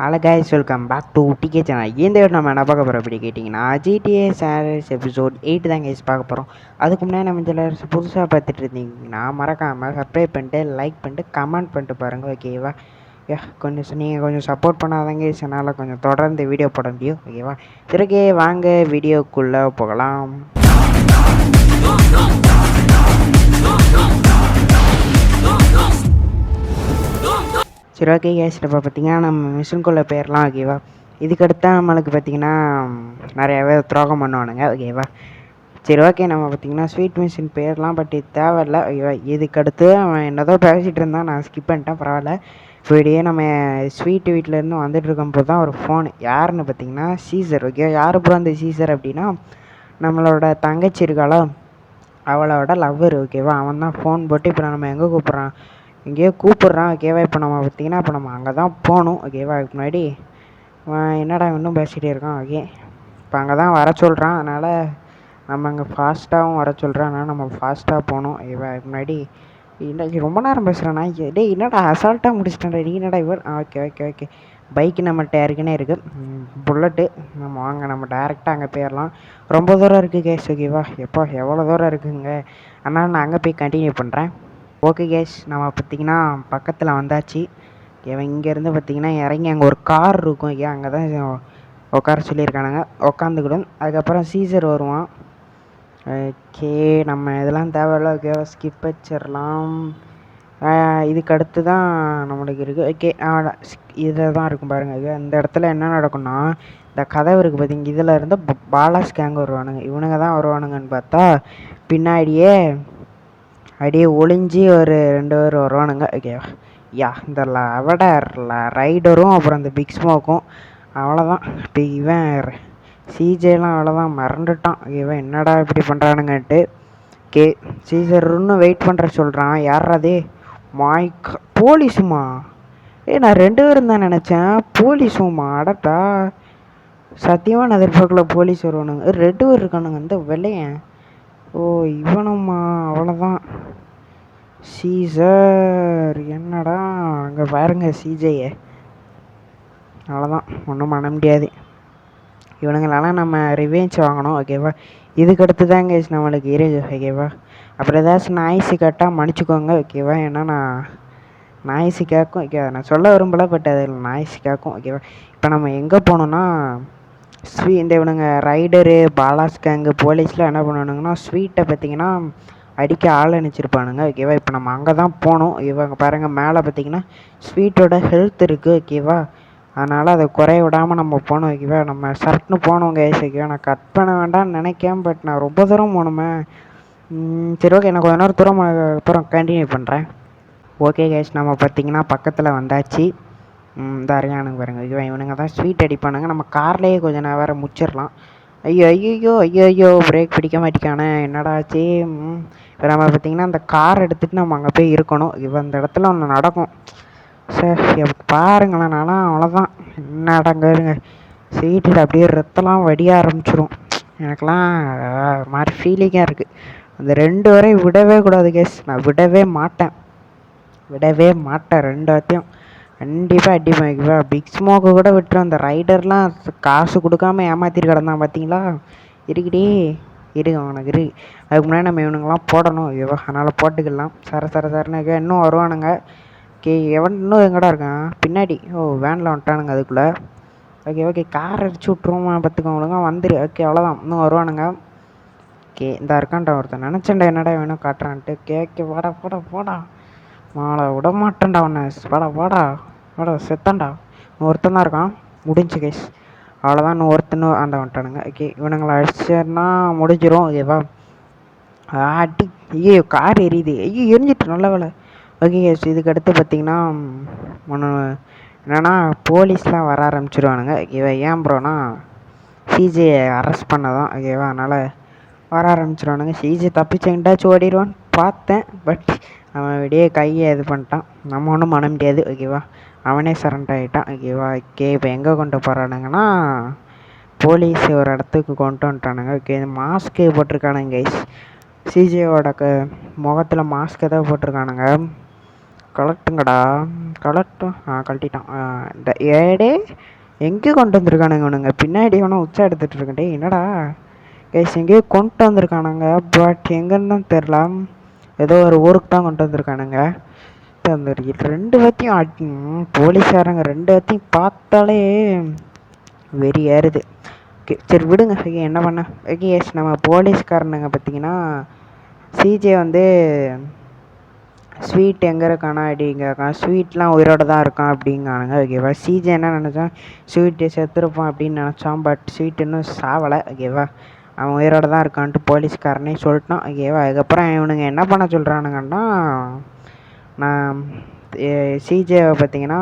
Hello guys, welcome back to DK channel. இந்த video நம்ம என்ன பார்க்க போகிறோம் அப்படி கேட்டிங்கன்னா, GTA சாரஸ் எபிசோட் 8 தான் கைஸ் பார்க்க போகிறோம். அதுக்கு முன்னாடி நம்ம சேனல் புதுசாக பார்த்துட்டு இருந்தீங்கன்னா மறக்காமல் சப்ஸ்கிரைப் பண்ணிட்டு லைக் பண்ணிட்டு கமெண்ட் பண்ணிட்டு பாருங்கள், ஓகேவா? கொஞ்சம் நீங்கள் கொஞ்சம் சப்போர்ட் பண்ணாதாங்க கைஸ் என்னால் கொஞ்சம் தொடர்ந்து வீடியோ போட முடியும், ஓகேவா? சரி, வாங்க வீடியோக்குள்ளே போகலாம். சரி, ஓகே கேஸ், இப்போ பார்த்திங்கன்னா நம்ம மிஷின்குள்ளே போயிடலாம், ஓகேவா? இதுக்கடுத்தா நம்மளுக்கு பார்த்திங்கன்னா நிறையாவே துரோகம் பண்ணுவானுங்க, ஓகேவா? சரி, ஓகே, நம்ம பார்த்திங்கன்னா ஸ்வீட் மிஷின் போயிடலாம். பட் இது தேவையில்லை, ஓகேவா? இதுக்கடுத்து அவன் என்னதோ பேசிகிட்டு இருந்தான், நான் ஸ்கிப் பண்ணிட்டேன், பரவாயில்ல. இப்படியே நம்ம ஸ்வீட்டு வீட்டிலேருந்து வந்துட்டு இருக்கும்போது தான் ஒரு ஃபோனு. யாருன்னு பார்த்திங்கன்னா சீசர், ஓகேவா? யார் அப்புறம் அந்த சீசர் அப்படின்னா நம்மளோட தங்கச்சி இருக்காளோ அவளோட லவ்வர், ஓகேவா? அவன் தான் ஃபோன் போட்டு இப்போ நம்ம எங்கே கூப்பிட்றான், எங்கேயோ கூப்பிட்றான், ஓகேவா? இப்போ நம்ம பார்த்திங்கன்னா இப்போ நம்ம அங்கே தான் போகணும், ஓகேவா? அதுக்கு முன்னாடி என்னடா இன்னும் பேசிகிட்டே இருக்கான், ஓகே. இப்போ அங்கே தான் வர சொல்கிறான், அதனால் நம்ம அங்கே ஃபாஸ்ட்டாகவும் வர சொல்கிறான், அதனால் நம்ம ஃபாஸ்ட்டாக போகணும், ஓகேவா? அதுக்கு முன்னாடி இன்னைக்கு ரொம்ப நேரம் பேசுகிறேன்னா, டேய் என்னடா அசால்ட்டாக முடிச்சிட்டேன்டா நீ, என்னடா இவர்? ஓகே ஓகே ஓகே, பைக்கு நம்மள்கிட்ட ஏற்கனவே இருக்குது, புல்லட்டு. நம்ம வாங்க, நம்ம டேரெக்டாக அங்கே போயிடலாம். ரொம்ப தூரம் இருக்குது கேஸ், ஓகேவா? எப்போ எவ்வளோ தூரம் இருக்குங்க, அதனால் நான் அங்கே போய் கண்டினியூ பண்ணுறேன். ஓகே கேஸ், நம்ம பார்த்திங்கன்னா பக்கத்தில் வந்தாச்சு. இங்கேருந்து பார்த்திங்கன்னா இறங்கி அங்கே ஒரு கார் இருக்கும், ஏன் அங்கே தான் உட்கார சொல்லியிருக்கானுங்க, உட்காந்துக்கிடும். அதுக்கப்புறம் சீசர் வருவான். ஓகே, நம்ம இதெல்லாம் தேவையில்ல, ஓகேவா? ஸ்கிப் வச்சிடலாம். இதுக்கு அடுத்து தான் நம்மளுக்கு இருக்குது, ஓகே. இதில் தான் இருக்கும் பாருங்கள், இந்த இடத்துல என்ன நடக்கும்னா இந்த கதவு இருக்குது பார்த்திங்க, இதில் இருந்து பாலாஸ் கேங் வருவானுங்க. இவனுங்க தான் வருவானுங்கன்னு பார்த்தா பின்னாடியே அப்படியே ஒளிஞ்சி ஒரு 2 பேர் வருவானுங்க, ஓகேவா? இந்த ரைடரும் அப்புறம் இந்த பிக் ஸ்மோக்கும் அவ்வளோதான். இப்போ இவன் சிஜேலாம் அவ்வளோதான், மறந்துட்டான், இவன் என்னடா இப்படி பண்ணுறானுங்கன்ட்டு. ஓகே, சீசர் இன்னும் வெயிட் பண்ணுற சொல்கிறான். யாராதே போலீஸுமா? நான் 2 பேரும் தான் நினச்சேன், போலீஸுமா? அடட்டா, சத்தியமாக நான் எதிர்பார்க்கல போலீஸ் வருவானுங்க. 2 பேர் இருக்கானுங்க இந்த வெள்ளையன். ஓ, இவனும்மா? அவ்வளோதான். சீசர் என்னடா அங்கே பாருங்க சிஜேயை, அவ்வளோதான், ஒன்றும் பண்ண முடியாது. இவனுங்களெல்லாம் நம்ம ரிவெஞ்ச் வாங்கணும், ஓகேவா? இதுக்கடுத்து தான் கேஸ் நம்மளுக்கு இருக்கு, ஓகேவா? அப்புறம் ஏதாச்சும் நாய்ஸு கேட்டால் மன்னிச்சிக்கோங்க, ஓகேவா? ஏன்னா நான் நாய்ஸு கேட்கும், ஓகேவா? நான் சொல்ல விரும்பல, பட் அதில் நாய்ஸ் கேட்கும், ஓகேவா? இப்போ நம்ம எங்கே போகணுன்னா இந்த இவனுங்க ரைடரு பாலாஸ் கேங்கு போலீஸ்லாம் என்ன பண்ணுவானுங்கன்னா ஸ்வீட்டை பார்த்திங்கன்னா அடிக்க ஆள் அனுப்பிச்சிருப்பானுங்க, ஓகேவா? இப்போ நம்ம அங்கே தான் போகணும். இவங்க பாருங்கள் மேலே பார்த்திங்கன்னா ஸ்வீட்டோட ஹெல்த் இருக்குது, ஓகேவா? அதனால் அதை குறைய விடாமல் நம்ம போகணும், ஓகேவா? நம்ம சர்ட்னு போகணும் கேஸ், ஓகேவா? நான் கட் பண்ண வேண்டாம்னு நினைக்கேன், பட் நான் ரொம்ப தூரம் போகணுமே. சரி, ஓகே, நான் கொஞ்ச நேரம் தூரம் அப்புறம் கண்டினியூ பண்ணுறேன். ஓகே கேஸ், நம்ம பார்த்திங்கன்னா பக்கத்தில் வந்தாச்சு. இந்த அறியானுங்க பாருங்க, ஐயோ இவனுங்க தான் ஸ்வீட் அடிப்பானுங்க. நம்ம கார்லேயே கொஞ்சம் நேரம் வேறு முச்சிடலாம். ஐயோ பிரேக் பிடிக்க மாட்டேக்கானே, என்னடாச்சு? இப்போ நம்ம பார்த்திங்கன்னா அந்த கார் எடுத்துகிட்டு நம்ம அங்கே போய் இருக்கணும். இவன் இந்த இடத்துல ஒன்று நடக்கும் சார், பாருங்களேன். நானும் அவ்வளோதான், என்னடங்க ஸ்வீட்டில் அப்படியே ரத்தம்லாம் வடிய ஆரம்பிச்சிடும். எனக்கெல்லாம் ஒரு மாதிரி ஃபீலிங்காக இருக்குது. அந்த 2 வரையும் விடவே கூடாது கேஸ், நான் விடவே மாட்டேன் 2 வார்த்தையும் கண்டிப்பாக அடிப்பேன். பிக் ஸ்மோக்கு கூட விட்டுரும், அந்த ரைடர்லாம் காசு கொடுக்காம ஏமாற்றிட்டு கிடந்தான் பார்த்தீங்களா? இருக்கு அவனுக்கு இருக்கு. அதுக்கு முன்னாடி நம்ம இவனுங்கெல்லாம் போடணும், ஓகேவா? அதனால் போட்டுக்கலாம். சரன்னு இன்னும் வருவானுங்க. ஓகே, இன்னும் எங்கடா இருக்கான் பின்னாடி? ஓ, வேனில் வந்துட்டானுங்க அதுக்குள்ளே. ஓகே, கார் அடிச்சு விட்ருவோமா பார்த்துக்கோங்க, வந்துரு. ஓகே, அவ்வளோதான், இன்னும் வருவானுங்க. ஓகே, இந்த இருக்கான்டா ஒருத்தன், நினச்சேன்டா என்னடா வேணும் காட்டுறான்ட்டு. ஓகே, போடா மாலை விட மாட்டேன்டா அவனை, வாடா செத்தான்டா. ஒருத்தன் தான் இருக்கான், முடிஞ்சு கேஸ், அவ்வளோதான். இன்னும் ஒருத்தனும் வந்துட்டானுங்க. ஓகே, இவனுங்களை அடிச்சேன்னா முடிஞ்சிடும், ஓகேவா? அடி, ஐயோ கார் எரியுது, ஐயோ எரிஞ்சிட்டு, நல்ல வேலை. ஓகே கேஸ், இதுக்கு அடுத்து பார்த்திங்கன்னா ஒன்று என்னென்னா போலீஸ்லாம் வர ஆரம்பிச்சிடுவானுங்க, ஓகேவா? ஏன் ப்ரோனா சிஜே அரெஸ்ட் பண்ணதான், ஓகேவா? அதனால் வர ஆரம்பிச்சிடுவானுங்க. சிஜே தப்பிச்செங்கிட்டாச்சும் ஓடிடுவான்னு பார்த்தேன், பட் அவன் விடிய கையை இது பண்ணிட்டான், நம்ம ஒன்றும் பண்ண முடியாது, ஓகேவா? அவனே சரண்டர் ஆகிட்டான், ஓகேவா? ஓகே, இப்போ எங்கே கொண்டு போகிறானுங்கன்னா போலீஸ் ஒரு இடத்துக்கு கொண்டு வந்துட்டானுங்க. ஓகே, மாஸ்க்கு போட்டிருக்கானுங்க கைஸ், சிஜேவோட முகத்தில் மாஸ்க்கு தான் போட்டிருக்கானுங்க. கலட்டுங்கடா. கலட்டும். கழட்டிட்டான். இந்த ஏடே எங்கே கொண்டு வந்திருக்கானுங்க இவனுங்க? பின்னாடி வேணா உச்சா எடுத்துகிட்டு இருக்கேன். என்னடா கைஸ் எங்கேயோ கொண்டு வந்திருக்கானுங்க, பட் எங்கன்னு தான் தெரில. ஏதோ ஒரு ஊருக்கு தான் கொண்டு வந்திருக்கானுங்க. அந்த 2 பேர்த்தையும் போலீஸாரங்க 2 பேர்த்தையும் பார்த்தாலே வெறி ஏறுது. ஓகே சரி விடுங்க. ஓகே என்ன பண்ண. ஓகே எஸ் நம்ம போலீஸ்காரனுங்க பார்த்தீங்கன்னா சிஜே வந்து ஸ்வீட் எங்கே இருக்கானா அப்படிங்கான். ஸ்வீட்லாம் உயிரோட தான் இருக்கான் அப்படிங்கானுங்க. ஓகேவா. சிஜே என்ன நினச்சான், ஸ்வீட்டு செத்துருப்பான் அப்படின்னு நினச்சான். பட் ஸ்வீட் இன்னும் சாவலை. ஓகேவா. அவன் உயிரோட தான் இருக்கான்ட்டு போலீஸ்காரனே சொல்லிட்டான். ஓகேவா. அதுக்கப்புறம் இவனுங்க என்ன பண்ண சொல்கிறானுங்கன்னா, நான் சிஜேவை பார்த்தீங்கன்னா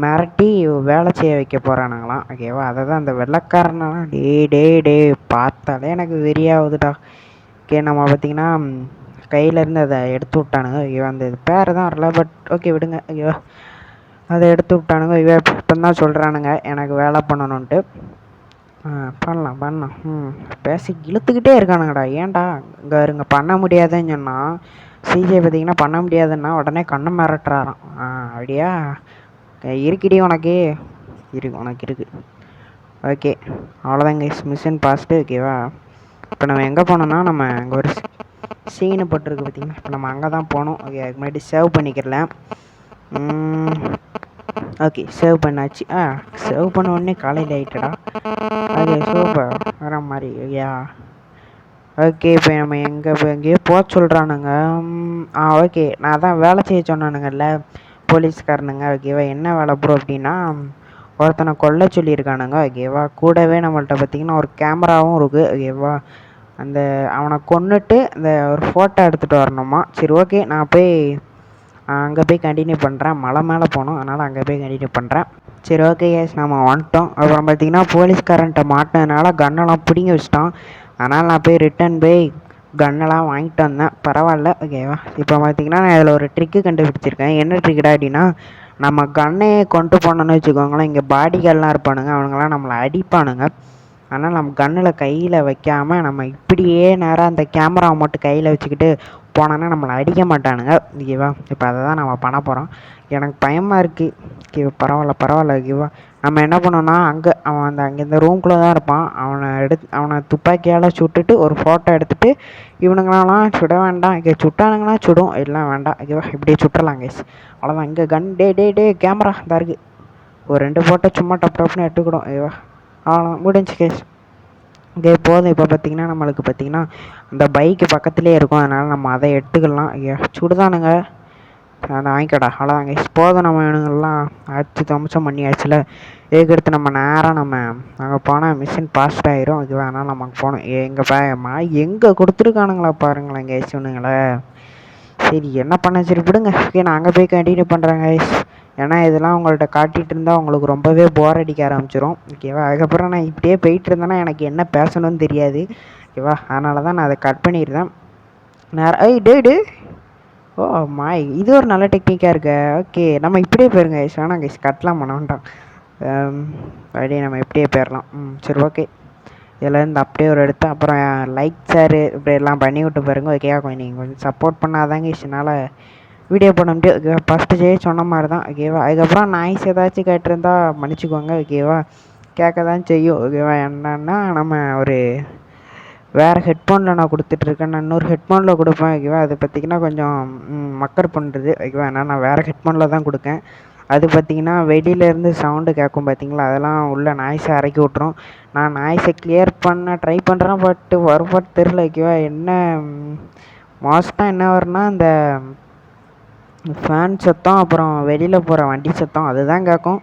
மிரட்டி வேலை செய்ய வைக்க போகிறானுங்களாம். ஓகேவா. அதை தான் அந்த வெள்ளைக்காரனெல்லாம் டே பார்த்தாலே எனக்கு வெறியாகுதுடா. ஓகே நம்ம பார்த்தீங்கன்னா கையிலேருந்து அதை எடுத்து விட்டானுங்க. ஐயோ அந்த பேர் தான் வரல, பட் ஓகே விடுங்க. ஐயோ அதை எடுத்து விட்டானுங்க. ஐயோ இப்போ தான் சொல்கிறானுங்க எனக்கு வேலை பண்ணணுன்ட்டு. பண்ணலாம். பேசி இழுத்துக்கிட்டே இருக்கானுங்கடா. ஏன்டா இங்கே பண்ண முடியாதுன்னு சொன்னால் சிஜே பார்த்தீங்கன்னா பண்ண முடியாதுன்னா உடனே கண்ணை மிரட்டுறாராம். அப்படியா இருக்குடி உனக்கு இருக்குது. ஓகே அவ்வளோதாங்க மிஷன் பாஸ்ட்டு. ஓகேவா. இப்போ நம்ம எங்கே போனோம்னா நம்ம அங்கே ஒரு சீனு போட்டிருக்கு பார்த்தீங்கன்னா, இப்போ நம்ம அங்கே தான் போகணும். ஓகே அதுக்கு முன்னாடி சேவ் பண்ணிக்கிறலாம். ஓகே சேவ் பண்ணாச்சு. சேவ் பண்ண உடனே காலையில் ஆகிட்டடா. ஓகே சூப்பர் வர மாதிரி. ஐயா ஓகே இப்போ நம்ம எங்கேயோ போக சொல்கிறானுங்க. ஓகே நான் தான் வேலை செய்ய சொன்னானுங்கல்ல போலீஸ்காரனுங்க. ஓகேவா. என்ன வேலை ப்ரோ அப்படின்னா ஒருத்தனை கொல்ல சொல்லியிருக்கானுங்க. ஓகேவா. கூடவே நம்மள்ட்ட பார்த்திங்கன்னா ஒரு கேமராவும் இருக்குது. ஓகேவா. அந்த அவனை கொன்னுட்டு அந்த ஒரு ஃபோட்டோ எடுத்துகிட்டு வரணுமா. சரி ஓகே நான் போய் அங்கே போய் கண்டினியூ பண்ணுறேன். மலை மேலே போகணும், அதனால் அங்கே போய் கண்டினியூ பண்ணுறேன். சரி ஓகே கேஸ் நம்ம வந்துட்டோம். அப்புறம் பார்த்திங்கன்னா போலீஸ்காரன்ட்ட மாட்டினதுனால கன்னெல்லாம் பிடிங்கி வச்சிட்டான். அதனால் நான் போய் ரிட்டன் போய் கன்னெல்லாம் வாங்கிட்டு வந்தேன். பரவாயில்ல. ஓகேவா. இப்போ பார்த்திங்கன்னா நான் இதில் ஒரு ட்ரிக்கு கண்டுபிடிச்சிருக்கேன். என்ன ட்ரிக்குடா அப்படின்னா நம்ம கன்னையே கொண்டு போனோன்னு வச்சுக்கோங்களேன், இங்கே பாடிகார்டெலாம் இருப்பானுங்க, அவனுங்களாம் நம்மளை அடிப்பானுங்க. ஆனால் நம்ம கன்னில் கையில் வைக்காமல் நம்ம இப்படியே நேராக அந்த கேமராவை மட்டும் கையில் வச்சுக்கிட்டு போனோன்னா நம்மளை அடிக்க மாட்டானுங்க. ஓகேவா. இப்போ அதை தான் நம்ம பண்ண போகிறோம். எனக்கு பயமாக இருக்குது. ஓகே பரவாயில்ல. ஓகேவா. நம்ம என்ன பண்ணோன்னா அவன் அங்கே இந்த ரூம்குள்ளே தான் இருப்பான். அவனை துப்பாக்கியால் சுட்டுட்டு ஒரு ஃபோட்டோ எடுத்துகிட்டு இவனுங்களாம் சுட வேண்டாம். இங்கே சுட்டானுங்கன்னா சுடும், எல்லாம் வேண்டாம். ஓகேவா. இப்படியே சுட்டுறலாம் கேஸ். அவ்வளோதான். இங்கே கன் டே கேமரா தான் இருக்குது. ஒரு 2 ஃபோட்டோ சும்மா டப்புன்னு எடுத்துக்கிடும். ஓகேவா. அவ்வளோதான் முடிஞ்சு கேஸ். இங்கே போதும். இப்போ பார்த்திங்கன்னா நம்மளுக்கு பார்த்திங்கன்னா அந்த பைக்கு பக்கத்துலேயே இருக்கும், அதனால் நம்ம அதை எடுத்துக்கலாம். ஐயா சுடுதானுங்க அதை வாங்கிக்கடா. அவ்வளோதாங்க போதும். நம்ம இவனுங்கள்லாம் அடிச்சு தம்சம் பண்ணியாச்சுல. இதுக்கடுத்து நம்ம நேராக நம்ம அங்கே போனால் மிஷின் பாஸ்ட் ஆகிரும். ஓகேவா. அதனால் நமக்கு போகணும். எங்கே கொடுத்துருக்கானுங்களா பாருங்களேன் கேஸ் இவனுங்களே. சரி என்ன பண்ண. சரி விடுங்க. ஓகே நான் அங்கே போய் கண்டினியூ பண்ணுறேன் கைஸ். ஏன்னா இதெல்லாம் உங்கள்கிட்ட காட்டிகிட்டு இருந்தால் உங்களுக்கு ரொம்பவே போர் அடிக்க ஆரம்பிச்சிடும். ஓகேவா. அதுக்கப்புறம் நான் இப்படியே போயிட்டு இருந்தேன்னா எனக்கு என்ன பேசணும்னு தெரியாது. ஓகேவா. அதனால தான் நான் அதை கட் பண்ணிடுறேன். டே ஓ மாய் இது ஒரு நல்ல டெக்னிக்காக இருக்கு. ஓகே நம்ம இப்படியே போயிருங்க கைஸ். வேணாம் கைஸ் கட்லாம் பண்ண வேண்டாம். அப்படியே நம்ம இப்படியே போயிடலாம். சரி ஓகே. இதிலேருந்து அப்படியே ஒரு எடுத்து அப்புறம் லைக் ஷேரு இப்படி எல்லாம் பண்ணி விட்டு பாருங்க. ஓகேவா. நீங்கள் கொஞ்சம் சப்போர்ட் பண்ணாதாங்க இதனால் வீடியோ பண்ண முடியும். ஃபஸ்ட்டு சொன்ன மாதிரி தான். ஓகேவா. அதுக்கப்புறம் நாய்ஸ் ஏதாச்சும் கேட்டிருந்தா மன்னிச்சிக்கோங்க. ஓகேவா. கேட்க தான் செய்யும். ஓகேவா. என்னன்னா நம்ம ஒரு வேறு ஹெட்ஃபோனில் நான் கொடுத்துட்ருக்கேன். நான் இன்னொரு ஹெட்ஃபோனில் கொடுப்பேன். ஓகேவா. அது பார்த்திங்கன்னா கொஞ்சம் மக்கர் பண்ணுறது. ஓகேவா. ஏன்னா நான் வேறு ஹெட்ஃபோனில் தான் கொடுக்கேன். அது பார்த்திங்கன்னா வெளியிலேருந்து சவுண்டு கேட்கும் பார்த்திங்களா, அதெல்லாம் உள்ள நாய்ஸை இறக்கி விட்ரும். நான் நாய்ஸை கிளியர் பண்ண ட்ரை பண்ணுறேன், பட்டு வரும்பாட்டு தெரில. ஓகேவா. என்ன மோஸ்ட்டாக என்ன வரும்னா இந்த ஃபேன் சத்தம், அப்புறம் வெளியில் போகிற வண்டி சத்தம் அதுதான் கேட்கும்.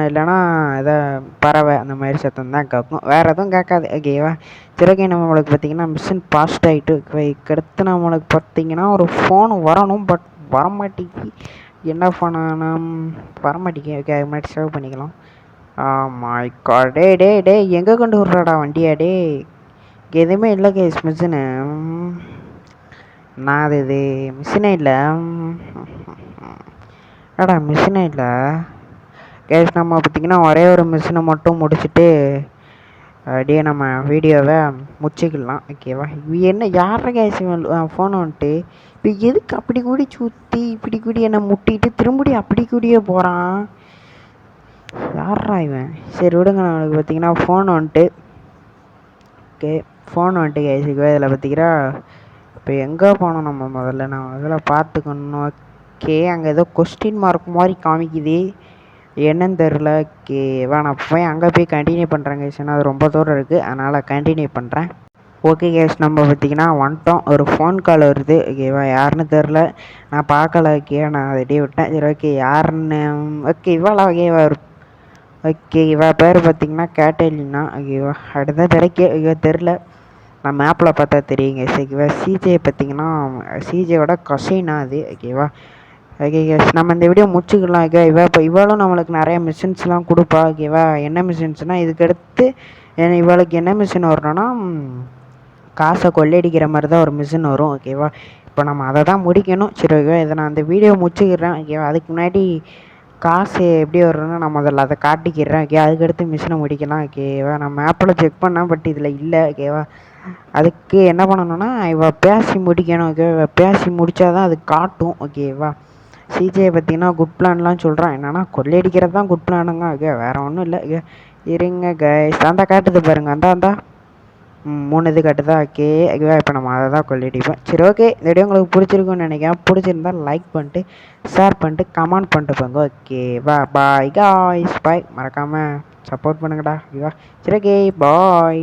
இல்லைனா எதோ பறவை அந்த மாதிரி சத்தம் தான் கேட்கும், வேறு எதுவும் கேட்காது. ஓகேவா. சிறகை நம்மளுக்கு பார்த்திங்கன்னா மிஷின் பாஸ்ட் ஆகிட்டு இதுக்கடுத்து நம்மளுக்கு பார்த்திங்கன்னா ஒரு ஃபோன் வரணும், பட் வரமாட்டேங்கி. என்ன ஃபோனு வரமாட்டேங்கி. ஓகே அது மாதிரி சேவ் பண்ணிக்கலாம். My God. டே எங்கே கொண்டு விட்றாடா வண்டியா. எதுவுமே இல்லை கேஸ் மிஷினு. நான் இது மிஷினே இல்லை. மிஷினே இல்லை கேஸ். நம்ம பார்த்திங்கன்னா ஒரே ஒரு மிஷினை மட்டும் முடிச்சுட்டு அப்படியே நம்ம வீடியோவை முடிச்சுக்கலாம் ஓகேவா. இது என்ன யார கேஸ் ஃபோனை வந்துட்டு இப்போ எதுக்கு அப்படி கூடி சுற்றி இப்படி கூடி என்னை முட்டிட்டு திரும்படி அப்படி கூடியே போகிறான், யாரா இவன். சரி விடுங்க, நம்மளுக்கு பார்த்தீங்கன்னா ஃபோன் வந்துட்டு ஓகே ஃபோன் வந்துட்டு கேஸுக்கு இதில் பார்த்தீங்கன்னா இப்போ எங்கே போனோம் நம்ம முதல்ல பார்த்துக்கணும். ஓகே அங்கே ஏதோ கொஸ்டின் மார்க் மாதிரி காமிக்குது, என்னன்னு தெரில. ஓகேவா நான் போய் அங்கே போய் கண்டினியூ பண்ணுறேன் கேஸ், ஏன்னா அது ரொம்ப தூரம் இருக்குது, அதனால் கண்டினியூ பண்ணுறேன். ஓகே கேஸ் நம்ம பார்த்திங்கன்னா வந்துட்டோம். ஒரு ஃபோன் கால் வருது ஓகேவா, யாருன்னு தெரில, நான் பார்க்கல. ஓகே நான் ரெடியே விட்டேன். சரி ஓகே யாருன்னு, ஓகே இவாளா ஓகேவா, ஓகே இவா பேர் பார்த்திங்கன்னா கேட்டலினா ஓகேவா. அடுத்த தடவை தெரில, நான் மேப்பில் பார்த்தா தெரியுங்க. ஓகேவா சிஜே பார்த்திங்கன்னா சிஜேவோட கசினா அது ஓகேவா. ஓகே கேஸ் நம்ம இந்த வீடியோ முடிச்சுக்கலாம். ஓகே இப்போ இவளும் நம்மளுக்கு நிறைய மிஷின்ஸ்லாம் கொடுப்பா ஓகேவா. என்ன மிஷின்ஸ்னால் இதுக்கடுத்து இவளுக்கு என்ன மிஷின் வரணும்னா காசை கொள்ளையடிக்கிற மாதிரி தான் ஒரு மிஷின் வரும் ஓகேவா. இப்போ நம்ம அதை தான் முடிக்கணும். சரி ஓகேவா, இதை நான் அந்த வீடியோ முடிச்சுக்கிறேன் ஓகேவா. அதுக்கு முன்னாடி காசு எப்படி வரணும்னு நான் முதல்ல அதை காட்டிக்கிறேன் ஓகே, அதுக்கடுத்து மிஷினை முடிக்கலாம் ஓகேவா. நான் மேப்பில் செக் பண்ணேன், பட் இதில் இல்லை ஓகேவா. அதுக்கு என்ன பண்ணணும்னா இவள் பேசி முடிக்கணும் ஓகேவா. பேசி முடித்தா தான் அது காட்டும் ஓகேவா. சிஜே பார்த்தீங்கன்னா குட் பிளான்லாம் சொல்கிறான், என்னென்னா கொள்ளையடிக்கிறது தான் குட் பிளானுங்க ஓகே, வேறு ஒன்றும் இல்லை ஓகே. இருங்க கைஸ், அந்த காட்டுது பாருங்க, அந்த 3 இது காட்டுதா ஓகே ஓகேவா. இப்போ நம்ம அதை தான் கொள்ளையடிப்போம். சரி ஓகே, இந்த வீடியோ உங்களுக்கு பிடிச்சிருக்குன்னு நினைக்கிறேன். பிடிச்சிருந்தா லைக் பண்ணிட்டு ஷேர் பண்ணிட்டு கமெண்ட் பண்ணிட்டு போங்க ஓகேவா. பாய் காய்ஸ், பாய். மறக்காமல் சப்போர்ட் பண்ணுங்கடா ஓகேவா. சரி ஓகே பாய்.